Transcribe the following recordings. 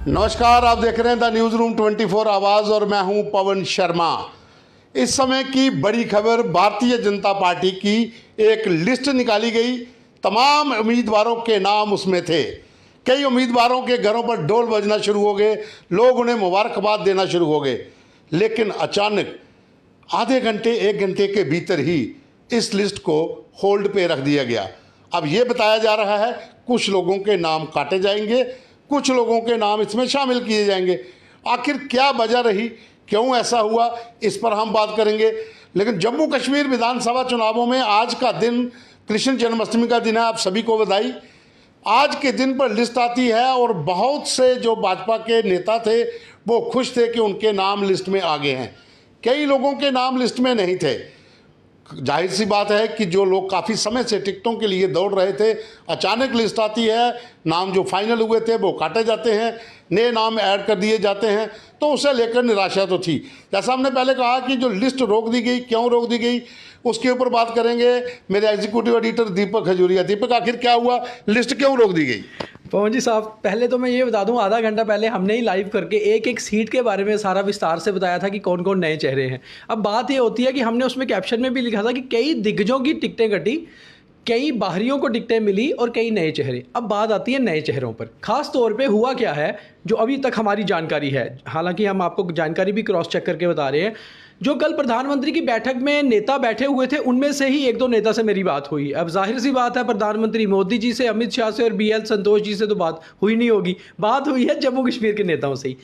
नमस्कार, आप देख रहे हैं द न्यूज़ रूम 24 आवाज़ और मैं हूं पवन शर्मा। इस समय की बड़ी खबर, भारतीय जनता पार्टी की एक लिस्ट निकाली गई। तमाम उम्मीदवारों के नाम उसमें थे। कई उम्मीदवारों के घरों पर ढोल बजना शुरू हो गए, लोग उन्हें मुबारकबाद देना शुरू हो गए। लेकिन अचानक आधे घंटे एक घंटे के भीतर ही इस लिस्ट को होल्ड पे रख दिया गया। अब ये बताया जा रहा है कुछ लोगों के नाम काटे जाएंगे, कुछ लोगों के नाम इसमें शामिल किए जाएंगे। आखिर क्या वजह रही, क्यों ऐसा हुआ, इस पर हम बात करेंगे। लेकिन जम्मू कश्मीर विधानसभा चुनावों में आज का दिन कृष्ण जन्माष्टमी का दिन है। आप सभी को बधाई। आज के दिन पर लिस्ट आती है और बहुत से जो भाजपा के नेता थे वो खुश थे कि उनके नाम लिस्ट में आ गए हैं। कई लोगों के नाम लिस्ट में नहीं थे। जाहिर सी बात है कि जो लोग काफ़ी समय से टिकटों के लिए दौड़ रहे थे, अचानक लिस्ट आती है, नाम जो फाइनल हुए थे वो काटे जाते हैं, नए नाम ऐड कर दिए जाते हैं, तो उसे लेकर निराशा तो थी। जैसा हमने पहले कहा कि जो लिस्ट रोक दी गई, क्यों रोक दी गई, उसके ऊपर बात करेंगे मेरे एग्जीक्यूटिव एडिटर दीपक खजूरिया। दीपक, आखिर क्या हुआ, लिस्ट क्यों रोक दी गई? पवन जी साहब, पहले तो मैं ये बता दूं, आधा घंटा पहले हमने ही लाइव करके एक एक सीट के बारे में सारा विस्तार से बताया था कि कौन कौन नए चेहरे हैं। अब बात ये होती है कि हमने उसमें कैप्शन में भी लिखा था कि कई दिग्गजों की टिकटें कटी, कई बाहरियों को टिकटें मिली और कई नए चेहरे। अब बात आती है नए चेहरों पर। खास तौर पे हुआ क्या है जो अभी तक हमारी जानकारी है, हालांकि हम आपको जानकारी भी क्रॉस चेक करके बता रहे हैं। जो कल प्रधानमंत्री की बैठक में नेता बैठे हुए थे, उनमें से ही एक दो नेता से मेरी बात हुई। अब जाहिर सी बात है, प्रधानमंत्री मोदी जी से, अमित शाह से और BL संतोष जी से तो बात हुई नहीं होगी। बात हुई है जम्मू कश्मीर के नेताओं से ही।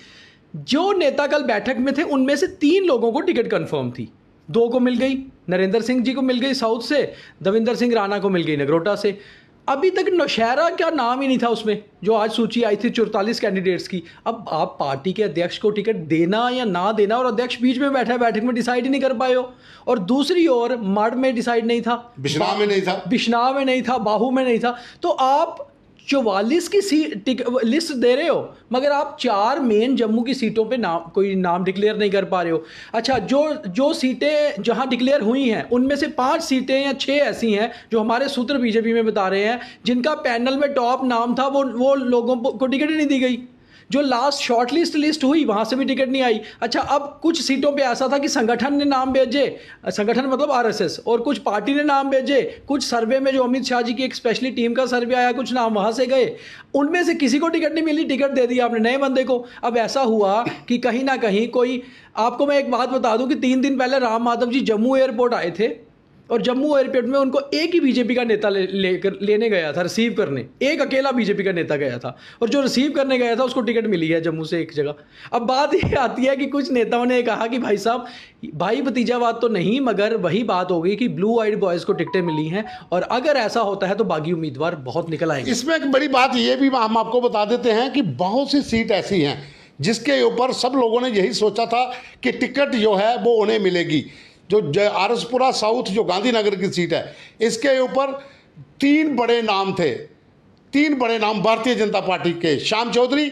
जो नेता कल बैठक में थे उनमें से 3 लोगों को टिकट कंफर्म थी। 2 को मिल गई, नरेंद्र सिंह जी को मिल गई साउथ से, देवेंद्र सिंह राणा को मिल गई नगरोटा से। अभी तक नौशहरा का नाम ही नहीं था उसमें, जो आज सूची आई थी 44 कैंडिडेट्स की। अब आप पार्टी के अध्यक्ष को टिकट देना या ना देना, और अध्यक्ष बीच में बैठा है, बैठक में डिसाइड ही नहीं कर पाए हो। और दूसरी ओर मड़ में डिसाइड नहीं था, बिश्नाह में नहीं था, बिश्नाह में नहीं था, बाहू में नहीं था। तो आप 44 की लिस्ट दे रहे हो, मगर आप 4 मेन जम्मू की सीटों पे कोई नाम डिक्लेयर नहीं कर पा रहे हो। अच्छा, जो सीटें जहां डिक्लेयर हुई हैं उनमें से 5 सीटें या 6 ऐसी हैं जो हमारे सूत्र बीजेपी में बता रहे हैं जिनका पैनल में टॉप नाम था, वो लोगों को टिकट ही नहीं दी गई। जो लास्ट शॉर्ट लिस्ट हुई वहां से भी टिकट नहीं आई। अच्छा, अब कुछ सीटों पे ऐसा था कि संगठन ने नाम भेजे, संगठन मतलब RSS, और कुछ पार्टी ने नाम भेजे, कुछ सर्वे में जो अमित शाह जी की एक स्पेशली टीम का सर्वे आया, कुछ नाम वहां से गए, उनमें से किसी को टिकट नहीं मिली, टिकट दे दिया आपने नए बंदे को। अब ऐसा हुआ कि कहीं ना कहीं कोई, आपको मैं एक बात बता दूं कि 3 दिन पहले राम माधव जी जम्मू एयरपोर्ट आए थे और जम्मू एयरपोर्ट में उनको एक ही बीजेपी का नेता लेने गया था, रिसीव करने। एक अकेला बीजेपी का नेता गया था और जो रिसीव करने गया था उसको टिकट मिली है जम्मू से एक जगह। अब बात ये आती है कि कुछ नेताओं ने कहा कि भाई साहब, भाई भतीजावाद तो नहीं, मगर वही बात हो गई कि ब्लू आइड बॉयज़ को टिकटें मिली हैं, और अगर ऐसा होता है तो बागी उम्मीदवार बहुत निकल आएंगे। इसमें एक बड़ी बात ये भी हम आपको बता देते हैं कि बहुत सी सीट ऐसी हैं जिसके ऊपर सब लोगों ने यही सोचा था कि टिकट जो है वो उन्हें मिलेगी। जो आरसपुरा साउथ, जो गांधीनगर की सीट है, इसके ऊपर 3 बड़े नाम थे। 3 बड़े नाम भारतीय जनता पार्टी के। श्याम चौधरी,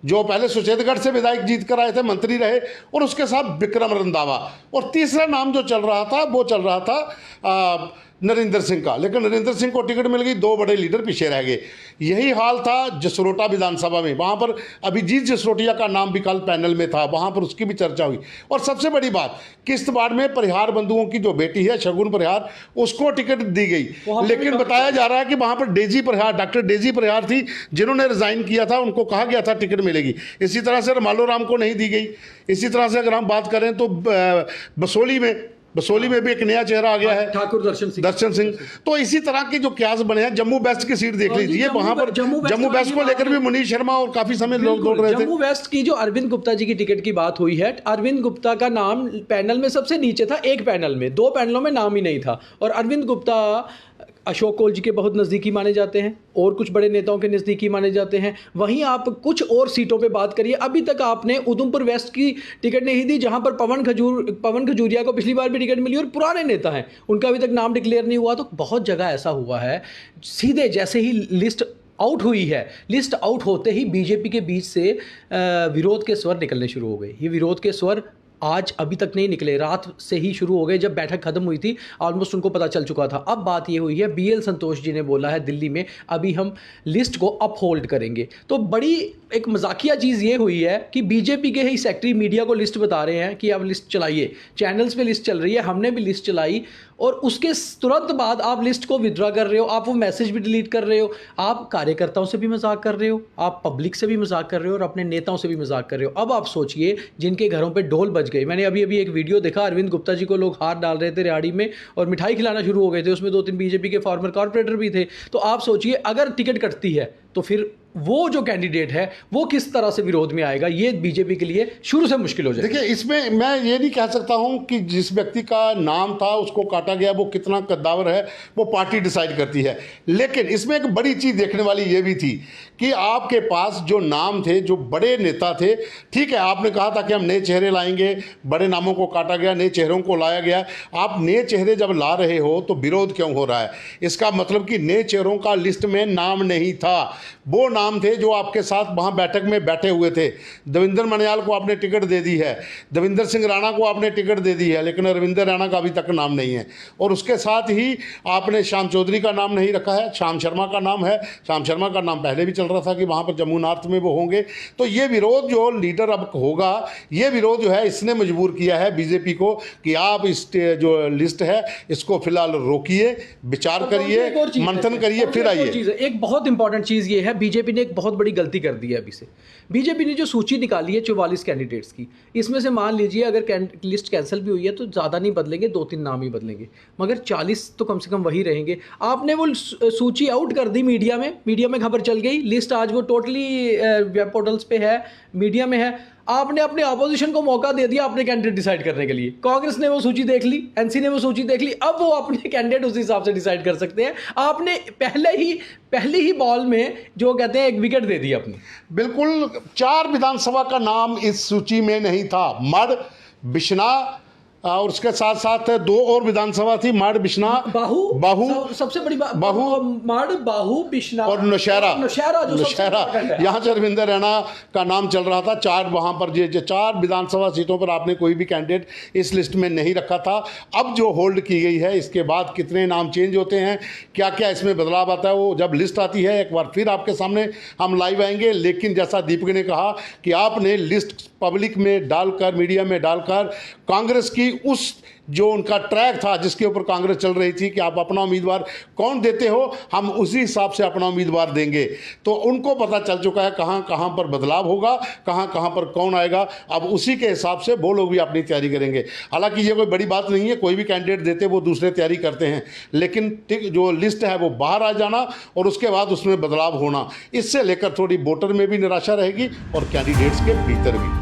जो पहले सुचेतगढ़ से विधायक जीत कर आए थे, मंत्री रहे, और उसके साथ विक्रम रंधावा, और तीसरा नाम जो चल रहा था वो चल रहा था नरेंद्र सिंह का। लेकिन नरेंद्र सिंह को टिकट मिल गई, 2 बड़े लीडर पीछे रह गए। यही हाल था जसरोटा विधानसभा में। वहाँ पर अभिजीत जसरोटिया का नाम भी कल पैनल में था, वहाँ पर उसकी भी चर्चा हुई। और सबसे बड़ी बात, किश्तवाड़ में परिहार बंधुओं की जो बेटी है शगुन परिहार, उसको टिकट दी गई। लेकिन बताया जा रहा है कि वहाँ पर डेजी परिहार, डॉक्टर डेजी परिहार थी, जिन्होंने रिजाइन किया था, उनको कहा गया था टिकट मिलेगी। इसी तरह से रमालो राम को नहीं दी गई। इसी तरह से अगर हम बात करें तो बसोली में भी एक नया चेहरा आ गया है, ठाकुर दर्शन सिंह। तो इसी तरह के जो क्यास बने हैं। जम्मू वेस्ट की सीट देख लीजिए, वहां पर जम्मू वेस्ट को लेकर भी मुनीष शर्मा और काफी समय लोग दौड़ रहे थे। जम्मू वेस्ट की जो अरविंद गुप्ता जी की टिकट की बात हुई है, अरविंद गुप्ता का नाम पैनल में सबसे नीचे था, एक पैनल में, 2 पैनलों में नाम ही नहीं था। और अरविंद गुप्ता अशोक कोल जी के बहुत नज़दीकी माने जाते हैं और कुछ बड़े नेताओं के नज़दीकी माने जाते हैं। वहीं आप कुछ और सीटों पे बात करिए। अभी तक आपने उधमपुर वेस्ट की टिकट नहीं दी, जहां पर पवन खजूरिया को पिछली बार भी टिकट मिली और पुराने नेता हैं, उनका अभी तक नाम डिक्लेयर नहीं हुआ। तो बहुत जगह ऐसा हुआ है, सीधे जैसे ही लिस्ट आउट हुई है, लिस्ट आउट होते ही बीजेपी के बीच से विरोध के स्वर निकलने शुरू हो गए। ये विरोध के स्वर आज अभी तक नहीं निकले, रात से ही शुरू हो गए, जब बैठक खत्म हुई थी ऑलमोस्ट उनको पता चल चुका था। अब बात ये हुई है, BL संतोष जी ने बोला है दिल्ली में अभी हम लिस्ट को अपहोल्ड करेंगे। तो बड़ी एक मजाकिया चीज़ ये हुई है कि बीजेपी के ही सेक्रेटरी मीडिया को लिस्ट बता रहे हैं कि अब लिस्ट चलाइए, चैनल्स पे लिस्ट चल रही है, हमने भी लिस्ट चलाई, और उसके तुरंत बाद आप लिस्ट को विड्रॉ कर रहे हो, आप वो मैसेज भी डिलीट कर रहे हो, आप कार्यकर्ताओं से भी मजाक कर रहे हो, आप पब्लिक से भी मजाक कर रहे हो और अपने नेताओं से भी मजाक कर रहे हो। अब आप सोचिए जिनके घरों पे ढोल बज गए, मैंने अभी एक वीडियो देखा, अरविंद गुप्ता जी को लोग हाथ डाल रहे थे रेहड़ी में और मिठाई खिलाना शुरू हो गए थे, उसमें 2-3 बीजेपी के फॉर्मर कॉर्पोरेटर भी थे। तो आप सोचिए अगर टिकट कटती है तो फिर वो जो कैंडिडेट है वो किस तरह से विरोध में आएगा, ये बीजेपी के लिए शुरू से मुश्किल हो जाएगा। देखिए, इसमें मैं ये नहीं कह सकता हूं कि जिस व्यक्ति का नाम था उसको काटा गया वो कितना कद्दावर है, वो पार्टी डिसाइड करती है। लेकिन इसमें एक बड़ी चीज़ देखने वाली ये भी थी कि आपके पास जो नाम थे, जो बड़े नेता थे, ठीक है आपने कहा था कि हम नए चेहरे लाएंगे, बड़े नामों को काटा गया, नए चेहरों को लाया गया। आप नए चेहरे जब ला रहे हो तो विरोध क्यों हो रहा है? इसका मतलब कि नए चेहरों का लिस्ट में नाम नहीं था, वो नाम थे जो आपके साथ वहाँ बैठक में बैठे हुए थे। देवेंद्र मनियाल को आपने टिकट दे दी है, देवेंद्र सिंह राणा को आपने टिकट दे दी है, लेकिन अरविंदर राणा का अभी तक नाम नहीं है। और उसके साथ ही आपने श्याम चौधरी का नाम नहीं रखा है, श्याम शर्मा का नाम है। श्याम शर्मा का नाम पहले भी चल रहा था कि वहाँ पर जम्मू नॉर्थ में वो होंगे। तो ये विरोध जो लीडर अब होगा, ये विरोध जो है इसने मजबूर किया है बीजेपी को कि आप इस जो लिस्ट है इसको फिलहाल रोकिए, विचार करिए, मंथन करिए, फिर आइए। एक बहुत इंपॉर्टेंट चीज़ ये है, बीजेपी ने एक बहुत बड़ी गलती कर दी है अभी से। बीजेपी ने जो सूची निकाली है 44 कैंडिडेट्स की, इसमें से मान लीजिए अगर लिस्ट कैंसिल भी हुई है तो ज़्यादा नहीं बदलेंगे, 2-3 नाम ही बदलेंगे, मगर 40 तो कम से कम वही रहेंगे। आपने वो सूची आउट कर दी मीडिया में खबर चल गई, लिस्ट आज वो टोटली वेब पोर्टल्स पे है, मीडिया में है। आपने अपने अपोजिशन को मौका दे दिया अपने कैंडिडेट डिसाइड करने के लिए। कांग्रेस ने वो सूची देख ली, एनसी ने वो सूची देख ली, अब वो अपने कैंडिडेट उस हिसाब से डिसाइड कर सकते हैं। आपने पहले ही बॉल में जो कहते हैं एक विकेट दे दी अपनी। बिल्कुल, 4 विधानसभा का नाम इस सूची में नहीं था, मड, बिश्ना और उसके साथ साथ 2 और विधानसभा थी, माड़, बिश्ना, बाहू, सबसे बड़ी बात बाहू, माड़, बाहू, बिश्ना और नौशहरा। यहाँ से रविंदर रैना का नाम चल रहा था। 4 वहाँ पर जो 4 विधानसभा सीटों पर आपने कोई भी कैंडिडेट इस लिस्ट में नहीं रखा था। अब जो होल्ड की गई है, इसके बाद कितने नाम चेंज होते हैं, क्या क्या इसमें बदलाव आता है, वो जब लिस्ट आती है एक बार फिर आपके सामने हम लाइव आएंगे। लेकिन जैसा दीपक ने कहा कि आपने लिस्ट पब्लिक में डालकर, मीडिया में डालकर कांग्रेस की उस जो उनका ट्रैक था जिसके ऊपर कांग्रेस चल रही थी कि आप अपना उम्मीदवार कौन देते हो, हम उसी हिसाब से अपना उम्मीदवार देंगे, तो उनको पता चल चुका है कहाँ कहाँ पर बदलाव होगा, कहाँ कहाँ पर कौन आएगा। अब उसी के हिसाब से वो लोग भी अपनी तैयारी करेंगे। हालांकि ये कोई बड़ी बात नहीं है, कोई भी कैंडिडेट देते वो दूसरे तैयारी करते हैं, लेकिन जो लिस्ट है वो बाहर आ जाना और उसके बाद उसमें बदलाव होना, इससे लेकर थोड़ी वोटर में भी निराशा रहेगी और कैंडिडेट्स के भीतर भी।